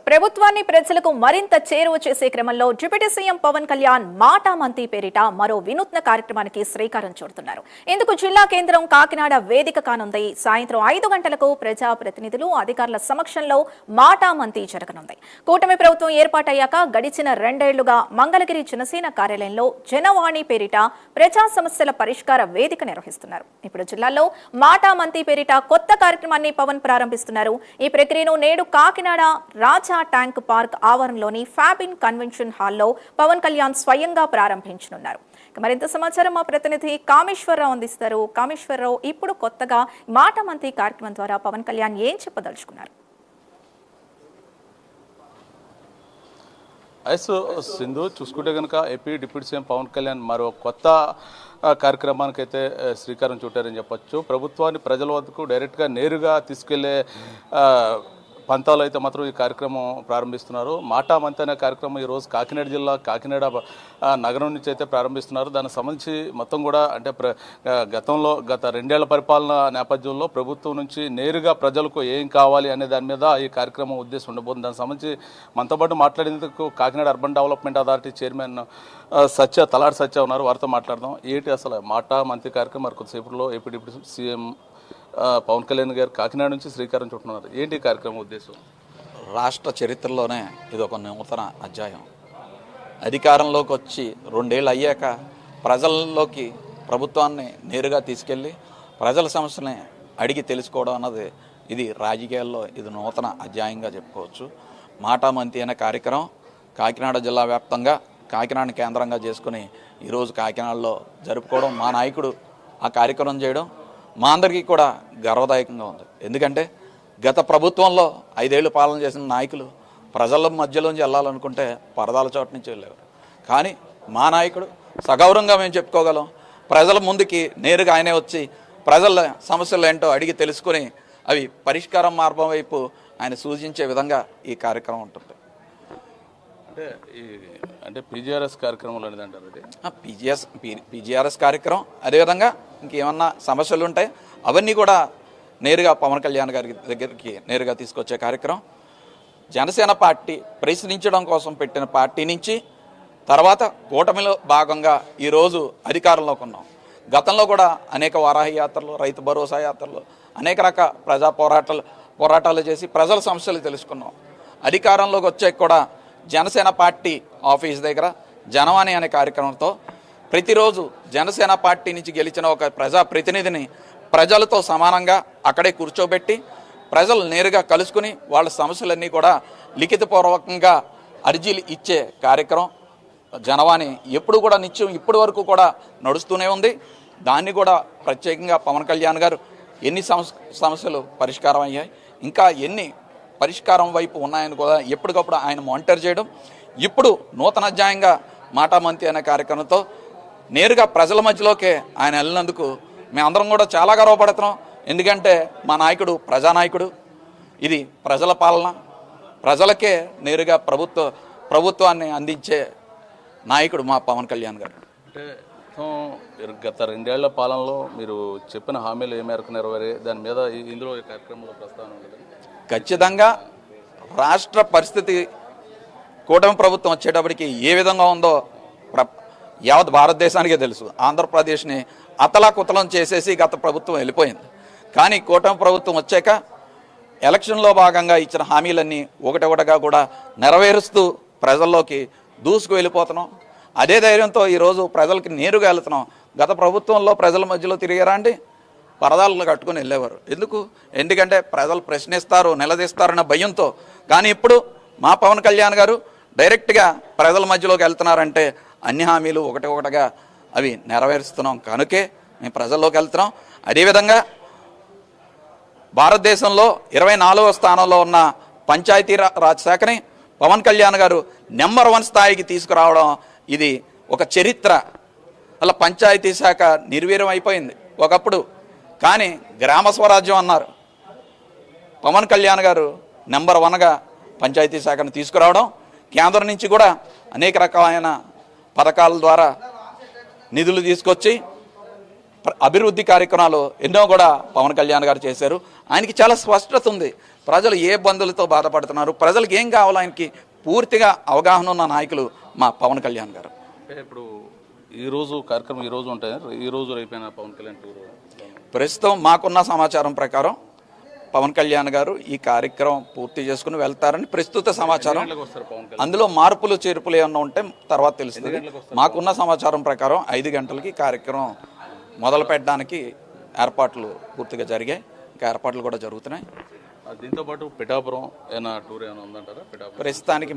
ప్రభుత్వాన్ని ప్రజలకు మరింత చేరువ చేసే క్రమంలో డిప్యూటీ సీఎం పవన్ కళ్యాణ్ మాటా మంతి పేరిట మరో వినూత్న కార్యక్రమానికి శ్రీకారం చుడుతున్నారు. ఇందుకు జిల్లా కేంద్రం కాకినాడ వేదిక కానుంది. సాయంత్రం 5 గంటలకు ప్రజాప్రతినిధులు అధికారుల సమక్షంలో మాటా మంతి జరగనుంది. కూటమి ప్రభుత్వం ఏర్పాటయ్యాక గడిచిన 2 ఏళ్లుగా మంగళగిరి జనసేన కార్యాలయంలో జనవాణి పేరిట ప్రజా సమస్యల పరిష్కార వేదిక నిర్వహిస్తున్నారు. ఇప్పుడు జిల్లాలో మాటా మంతి పేరిట కొత్త కార్యక్రమాన్ని పవన్ ప్రారంభిస్తున్నారు. ఈ ప్రక్రియను నేడు కాకినాడ రాజా ట్యాంక్ పార్క్ ఆవరణలోని ఫ్యాబిన్ కన్వెన్షన్ హాల్లో పవన్ కళ్యాణ్ స్వయంగా ప్రారంభించనున్నారు. మరింత సమాచారం మా ప్రతినిధి కామేశ్వరరావు అందిస్తారు. కామేశ్వరరావు, ఇప్పుడు కొత్తగా మాట మంత్రి కార్యక్రమం ద్వారా పవన్ కళ్యాణ్ ఏం చెప్పదలుచుకున్నారు? సింధు, చూసుకుంటే కనుక AP deputy CM Pawan Kalyan మరో కొత్త కార్యక్రమానికి అయితే శ్రీకారం చుట్టారని చెప్పొచ్చు. ప్రభుత్వాన్ని ప్రజల వద్దకు డైరెక్ట్గా నేరుగా తీసుకెళ్లే పంతాలు అయితే మాత్రం ఈ కార్యక్రమం ప్రారంభిస్తున్నారు. మాటా మంతి అనే కార్యక్రమం ఈరోజు కాకినాడ జిల్లా కాకినాడ నగరం నుంచి అయితే ప్రారంభిస్తున్నారు. దానికి సంబంధించి మొత్తం కూడా అంటే గత 2 ఏళ్ల పరిపాలన నేపథ్యంలో ప్రభుత్వం నుంచి నేరుగా ప్రజలకు ఏం కావాలి అనే దాని మీద ఈ కార్యక్రమం ఉద్దేశం ఉండబోతుంది. దానికి సంబంధించి మనతో పాటు మాట్లాడేందుకు Kakinada urban development authority chairman Taladi Satya ఉన్నారు. వారితో మాట్లాడదాం. ఏంటి అసలు మాటా మంత్రి కార్యక్రమం మరి కొద్దిసేపట్లో AP deputy CM Pawan Kalyan గారు కాకినాడ నుంచి శ్రీకారం చుట్టున్నారు. ఏంటి కార్యక్రమం ఉద్దేశం? రాష్ట్ర చరిత్రలోనే ఇది ఒక నూతన అధ్యాయం. అధికారంలోకి వచ్చి 2 ఏళ్ళు అయ్యాక ప్రజల్లోకి ప్రభుత్వాన్ని నేరుగా తీసుకెళ్ళి ప్రజల సమస్యని అడిగి తెలుసుకోవడం అన్నది ఇది రాజకీయాల్లో ఇది నూతన అధ్యాయంగా చెప్పుకోవచ్చు. మాటా మంతి అనే కార్యక్రమం కాకినాడ జిల్లా వ్యాప్తంగా కాకినాడ కేంద్రంగా చేసుకుని ఈరోజు కాకినాడలో జరుపుకోవడం, మా నాయకుడు ఆ కార్యక్రమం చేయడం మా అందరికీ కూడా గర్వదాయకంగా ఉంది. ఎందుకంటే గత ప్రభుత్వంలో 5 ఏళ్ళు పాలన చేసిన నాయకులు ప్రజల మధ్యలోంచి వెళ్ళాలనుకుంటే పరదాల చోటు నుంచి వెళ్ళేవారు. కానీ మా నాయకుడు సగౌరవంగా మేము చెప్పుకోగలం. ప్రజల ముందుకి నేరుగా ఆయనే వచ్చి ప్రజల సమస్యలు ఏంటో అడిగి తెలుసుకొని అవి పరిష్కారం మార్గం వైపు ఆయన సూచించే విధంగా ఈ కార్యక్రమం ఉంటుంది. అంటే పీజీఆర్ఎస్ కార్యక్రమం అనేది అంటారు. పీజీఆర్ఎస్ కార్యక్రమం, అదేవిధంగా ఇంకేమన్నా సమస్యలు ఉంటాయి అవన్నీ కూడా నేరుగా పవన్ కళ్యాణ్ గారి దగ్గరికి నేరుగా తీసుకొచ్చే కార్యక్రమం. జనసేన పార్టీ ప్రశ్నించడం కోసం పెట్టిన పార్టీ నుంచి తర్వాత కూటమిలో భాగంగా ఈరోజు అధికారంలోకి ఉన్నాం. గతంలో కూడా అనేక వారాహి యాత్రలు, రైతు భరోసా యాత్రలు, అనేక రకాల ప్రజా పోరాటాలు చేసి ప్రజల సమస్యలు తెలుసుకున్నాం. అధికారంలోకి వచ్చే కూడా జనసేన పార్టీ ఆఫీస్ దగ్గర జనవాణి అనే కార్యక్రమంతో ప్రతిరోజు జనసేన పార్టీ నుంచి గెలిచిన ఒక ప్రజాప్రతినిధిని ప్రజలతో సమానంగా అక్కడే కూర్చోబెట్టి ప్రజలు నేరుగా కలుసుకుని వాళ్ళ సమస్యలన్నీ కూడా లిఖితపూర్వకంగా అర్జీలు ఇచ్చే కార్యక్రమం జనవాణి ఎప్పుడు కూడా నిత్యం ఇప్పటి వరకు కూడా నడుస్తూనే ఉంది. దాన్ని కూడా ప్రత్యేకంగా పవన్ కళ్యాణ్ గారు ఎన్ని సమస్యలు పరిష్కారం అయ్యాయి, ఇంకా ఎన్ని పరిష్కారం వైపు ఉన్నాయని కూడా ఎప్పటికప్పుడు ఆయన మానిటర్ చేయడం. ఇప్పుడు నూతన అధ్యాయంగా మాటా మంతి అనే కార్యక్రమంతో నేరుగా ప్రజల మధ్యలోకే ఆయన వెళ్ళినందుకు మేమందరం కూడా చాలా గర్వపడుతున్నాం. ఎందుకంటే మా నాయకుడు ప్రజానాయకుడు, ఇది ప్రజల పాలన, ప్రజలకే నేరుగా ప్రభుత్వాన్ని అందించే నాయకుడు మా పవన్ కళ్యాణ్ గారు. అంటే గత 2 ఏళ్ల పాలనలో మీరు చెప్పిన హామీలు ఏ మేరకు నెరవేరే దాని మీద ఇందులో ఈ కార్యక్రమంలో ప్రస్తావన ఉండదు. ఖచ్చితంగా రాష్ట్ర పరిస్థితి కూటమి ప్రభుత్వం వచ్చేటప్పటికి ఏ విధంగా ఉందో యావత్ భారతదేశానికే తెలుసు. ఆంధ్రప్రదేశ్ని అతలాకుతలం చేసేసి గత ప్రభుత్వం వెళ్ళిపోయింది. కానీ కూటమి ప్రభుత్వం వచ్చాక ఎలక్షన్లో భాగంగా ఇచ్చిన హామీలన్నీ ఒకటొకటిగా కూడా నెరవేరుస్తూ ప్రజల్లోకి దూసుకు వెళ్ళిపోతున్నాం. అదే ధైర్యంతో ఈరోజు ప్రజలకి నేరుగా వెళ్తున్నాం. గత ప్రభుత్వంలో ప్రజల మధ్యలో తిరిగారా అండి? పరదాలను కట్టుకుని వెళ్ళేవారు. ఎందుకంటే ప్రజలు ప్రశ్నిస్తారు, నిలదీస్తారన్న భయంతో. కానీ ఇప్పుడు మా పవన్ కళ్యాణ్ గారు డైరెక్ట్గా ప్రజల మధ్యలోకి వెళ్తున్నారంటే అన్ని హామీలు ఒకటిగా అవి నెరవేరుస్తున్నాం కనుకే మేము ప్రజల్లోకి వెళ్తున్నాం. అదేవిధంగా భారతదేశంలో 24వ స్థానంలో ఉన్న పంచాయతీ రాజ్ శాఖని పవన్ కళ్యాణ్ గారు నెంబర్ 1 స్థాయికి తీసుకురావడం ఇది ఒక చరిత్ర. అలా పంచాయతీ శాఖ నిర్వీర్యం అయిపోయింది ఒకప్పుడు, కానీ గ్రామ స్వరాజ్యం అన్నారు. పవన్ కళ్యాణ్ గారు నెంబర్ 1గా పంచాయతీ శాఖను తీసుకురావడం, కేంద్రం నుంచి కూడా అనేక రకమైన పథకాల ద్వారా నిధులు తీసుకొచ్చి అభివృద్ధి కార్యక్రమాలు ఎన్నో కూడా పవన్ కళ్యాణ్ గారు చేశారు. ఆయనకి చాలా స్పష్టత ఉంది. ప్రజలు ఏ ఇబ్బందులతో బాధపడుతున్నారు, ప్రజలకు ఏం కావాలో ఆయనకి పూర్తిగా అవగాహన ఉన్న నాయకులు మా పవన్ కళ్యాణ్ గారు. అంటే ఇప్పుడు ఈరోజు కార్యక్రమం ఈరోజు ఉంటాయి, ఈరోజు రేపైన పవన్ కళ్యాణ్ టూర్ ప్రస్తుతం మాకున్న సమాచారం ప్రకారం పవన్ కళ్యాణ్ గారు ఈ కార్యక్రమం పూర్తి చేసుకుని వెళ్తారని ప్రస్తుత సమాచారం. వస్తారు పవన్ కళ్యాణ్? అందులో మార్పులు చేర్పులు ఏమన్నా ఉంటే తర్వాత తెలుస్తుంది. మాకున్న సమాచారం ప్రకారం 5 గంటలకి కార్యక్రమం మొదలు పెట్టడానికి ఏర్పాట్లు పూర్తిగా జరిగాయి, ఇంకా ఏర్పాట్లు కూడా జరుగుతున్నాయి. దీంతో పాటు పిఠాపురం ఏమైనా టూర్ ఏమైనా ఉందంటారా? పిఠాపురం ప్రస్తుతానికి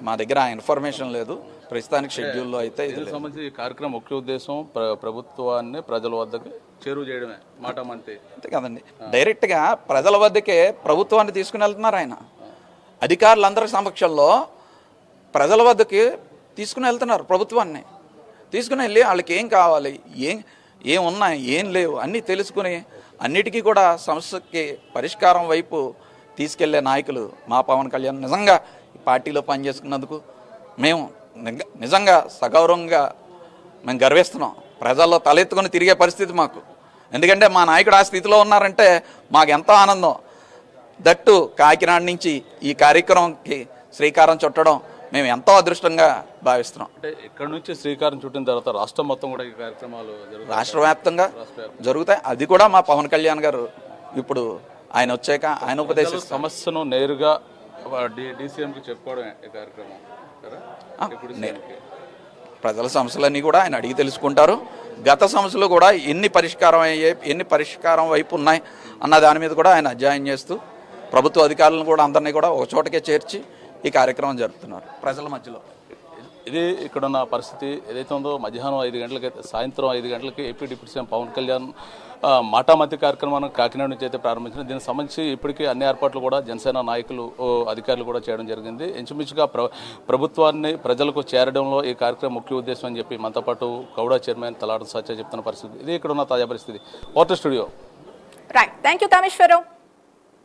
మా దగ్గర ఆ ఇన్ఫర్మేషన్ లేదు. ప్రస్తుతానికి షెడ్యూల్లో అయితే ఇది లేదు. సంబంధించి ఈ కార్యక్రమం ముఖ్య ఉద్దేశం ప్రభుత్వాన్ని ప్రజల వద్దకు చేరువ చేయడమే, మాట మంతే అంతే కదండి. డైరెక్ట్గా ప్రజల వద్దకే ప్రభుత్వాన్ని తీసుకుని వెళ్తున్నారు ఆయన. అధికారులందరి సమక్షంలో ప్రజల వద్దకి తీసుకుని వెళ్తున్నారు, ప్రభుత్వాన్ని తీసుకుని వెళ్ళి వాళ్ళకి ఏం కావాలి, ఏం ఉన్నాయి, ఏం లేవు అన్నీ తెలుసుకుని అన్నిటికీ కూడా సమస్యకి పరిష్కారం వైపు తీసుకెళ్లే నాయకులు మా పవన్ కళ్యాణ్. నిజంగా ఈ పార్టీలో పనిచేసుకున్నందుకు మేము నిజంగా సగౌరవంగా మేము గర్విస్తున్నాం. ప్రజల్లో తలెత్తుకొని తిరిగే పరిస్థితి మాకు. ఎందుకంటే మా నాయకుడు ఆ స్థితిలో ఉన్నారంటే మాకు ఎంతో ఆనందం. దట్టు కాకినాడ నుంచి ఈ కార్యక్రమంకి శ్రీకారం చుట్టడం మేము ఎంతో అదృష్టంగా భావిస్తున్నాం. అంటే ఇక్కడ నుంచి శ్రీకారం చుట్టిన తర్వాత రాష్ట్రం మొత్తం కూడా ఈ కార్యక్రమాలు రాష్ట్ర వ్యాప్తంగా జరుగుతాయి. అది కూడా మా పవన్ కళ్యాణ్ గారు ఇప్పుడు ఆయన వచ్చాక ఆయన ఉపదేశం సమస్యను నేరుగా డీసీఎంకి చెప్పుకోవడం ఈ కార్యక్రమం. ప్రజల సమస్యలన్నీ కూడా ఆయన అడిగి తెలుసుకుంటారు. గత సమస్యలు కూడా ఎన్ని పరిష్కారం వైపు ఉన్నాయి అన్న దాని మీద కూడా ఆయన అధ్యయనం చేస్తూ ప్రభుత్వ అధికారులను కూడా అందరినీ కూడా ఒక చోటకే చేర్చి ఈ కార్యక్రమం జరుపుతున్నారు ప్రజల మధ్యలో. ఇది ఇక్కడున్న పరిస్థితి ఏదైతే ఉందో మధ్యాహ్నం 5 గంటలకి, సాయంత్రం 5 గంటలకి AP deputy CM Pawan Kalyan మాటామంతి కార్యక్రమాన్ని కాకినాడ నుంచి అయితే ప్రారంభించిన. దీనికి సంబంధించి ఇప్పటికీ అన్ని ఏర్పాట్లు కూడా జనసేన నాయకులు, అధికారులు కూడా చేయడం జరిగింది. ఇంచుమించుగా ప్రభుత్వాన్ని ప్రజలకు చేరడంలో ఈ కార్యక్రమం ముఖ్య ఉద్దేశం అని చెప్పి మనతో పాటు కౌడా చైర్మన్ తలాడ సత్య చెప్తున్న పరిస్థితి. ఇది ఇక్కడ ఉన్న తాజా పరిస్థితి. Water studio. Right, thank you Kameswara Rao.